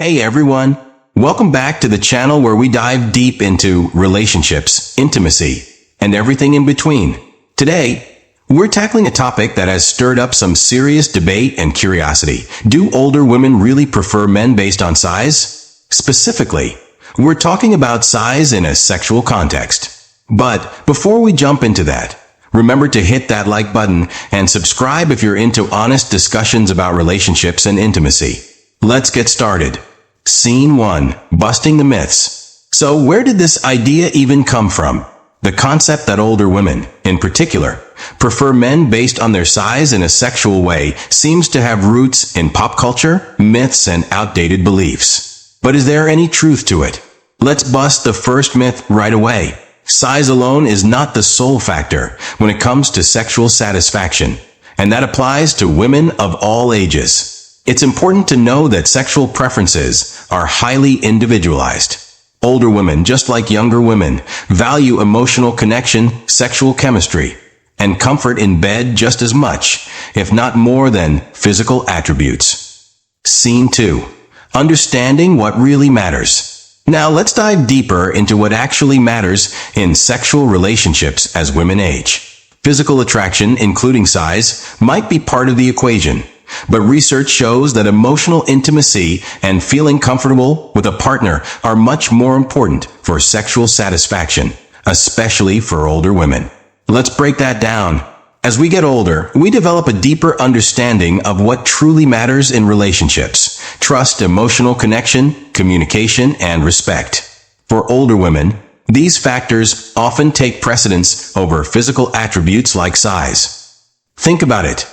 Hey everyone, welcome back to the channel where we dive deep into relationships, intimacy, and everything in between. Today, we're tackling a topic that has stirred up some serious debate and curiosity. Do older women really prefer men based on size? Specifically, we're talking about size in a sexual context. But before we jump into that, remember to hit that like button and subscribe if you're into honest discussions about relationships and intimacy. Let's get started. Scene 1. Busting the myths. So where did this idea even come from? The concept that older women, in particular, prefer men based on their size in a sexual way seems to have roots in pop culture, myths, and outdated beliefs. But is there any truth to it? Let's bust the first myth right away. Size alone is not the sole factor when it comes to sexual satisfaction, and that applies to women of all ages. It's important to know that sexual preferences are highly individualized. Older women, just like younger women, value emotional connection, sexual chemistry, and comfort in bed just as much, if not more than physical attributes. Scene 2. Understanding what really matters. Now let's dive deeper into what actually matters in sexual relationships as women age. Physical attraction, including size, might be part of the equation. But research shows that emotional intimacy and feeling comfortable with a partner are much more important for sexual satisfaction, especially for older women. Let's break that down. As we get older, we develop a deeper understanding of what truly matters in relationships: trust, emotional connection, communication, and respect. For older women, these factors often take precedence over physical attributes like size. Think about it.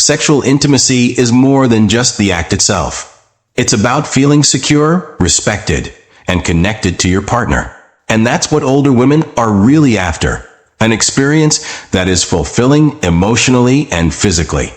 Sexual intimacy is more than just the act itself. It's about feeling secure, respected, and connected to your partner. And that's what older women are really after. An experience that is fulfilling emotionally and physically.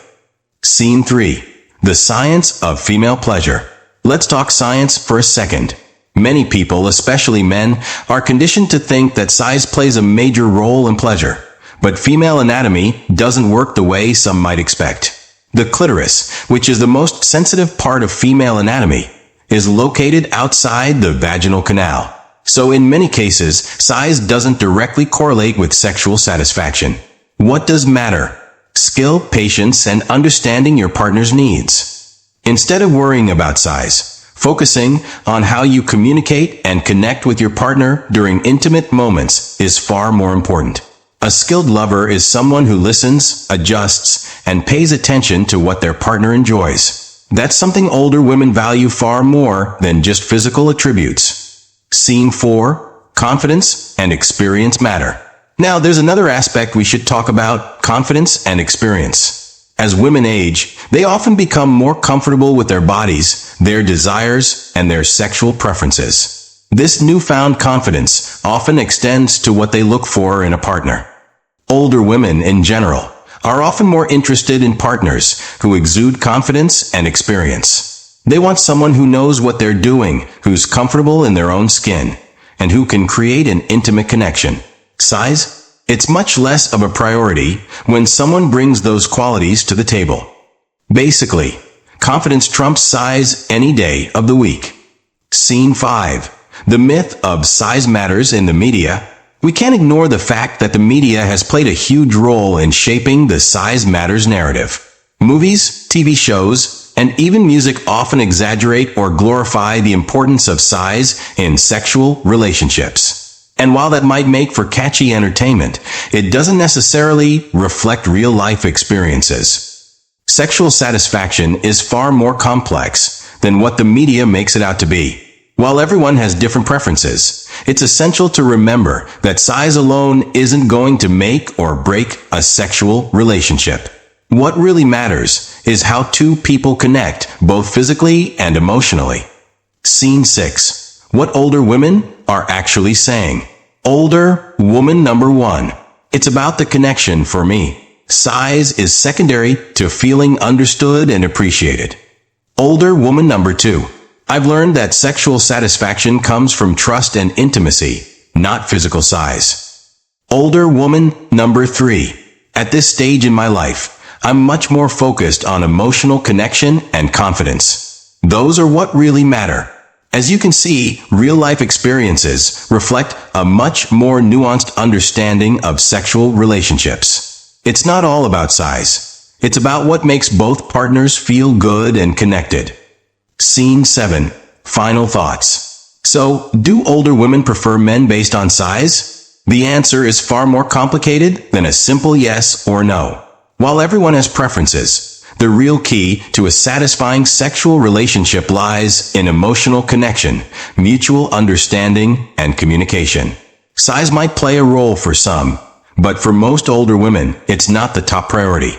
Scene 3. The science of female pleasure. Let's talk science for a second. Many people, especially men, are conditioned to think that size plays a major role in pleasure. But female anatomy doesn't work the way some might expect. The clitoris, which is the most sensitive part of female anatomy, is located outside the vaginal canal. So in many cases, size doesn't directly correlate with sexual satisfaction. What does matter? Skill, patience, and understanding your partner's needs. Instead of worrying about size, focusing on how you communicate and connect with your partner during intimate moments is far more important. A skilled lover is someone who listens, adjusts, and pays attention to what their partner enjoys. That's something older women value far more than just physical attributes. Scene 4. Confidence and experience matter. Now, there's another aspect we should talk about: confidence and experience. As women age, they often become more comfortable with their bodies, their desires, and their sexual preferences. This newfound confidence often extends to what they look for in a partner. Older women, in general, are often more interested in partners who exude confidence and experience. They want someone who knows what they're doing, who's comfortable in their own skin, and who can create an intimate connection. Size? It's much less of a priority when someone brings those qualities to the table. Basically, confidence trumps size any day of the week. Scene 5. The myth of size matters in the media. We can't ignore the fact that the media has played a huge role in shaping the size matters narrative. Movies, TV shows, and even music often exaggerate or glorify the importance of size in sexual relationships. And while that might make for catchy entertainment, it doesn't necessarily reflect real-life experiences. Sexual satisfaction is far more complex than what the media makes it out to be. While everyone has different preferences, it's essential to remember that size alone isn't going to make or break a sexual relationship. What really matters is how two people connect, both physically and emotionally. Scene 6. What older women are actually saying. Older woman number 1. It's about the connection for me. Size is secondary to feeling understood and appreciated. Older woman number 2. I've learned that sexual satisfaction comes from trust and intimacy, not physical size. Older woman number 3. At this stage in my life, I'm much more focused on emotional connection and confidence. Those are what really matter. As you can see, real-life experiences reflect a much more nuanced understanding of sexual relationships. It's not all about size. It's about what makes both partners feel good and connected. Scene 7. Final thoughts. So, do older women prefer men based on size? The answer is far more complicated than a simple yes or no. While everyone has preferences, the real key to a satisfying sexual relationship lies in emotional connection, mutual understanding, and communication. Size might play a role for some, but for most older women, it's not the top priority.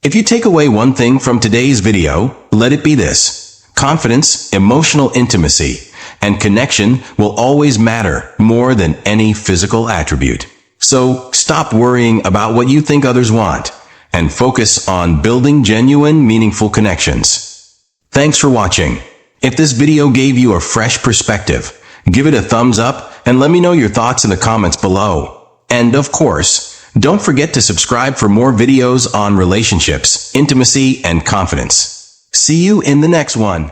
If you take away one thing from today's video, let it be this: confidence, emotional intimacy, and connection will always matter more than any physical attribute. So, stop worrying about what you think others want, and focus on building genuine, meaningful connections. Thanks for watching. If this video gave you a fresh perspective, give it a thumbs up and let me know your thoughts in the comments below. And of course, don't forget to subscribe for more videos on relationships, intimacy, and confidence. See you in the next one.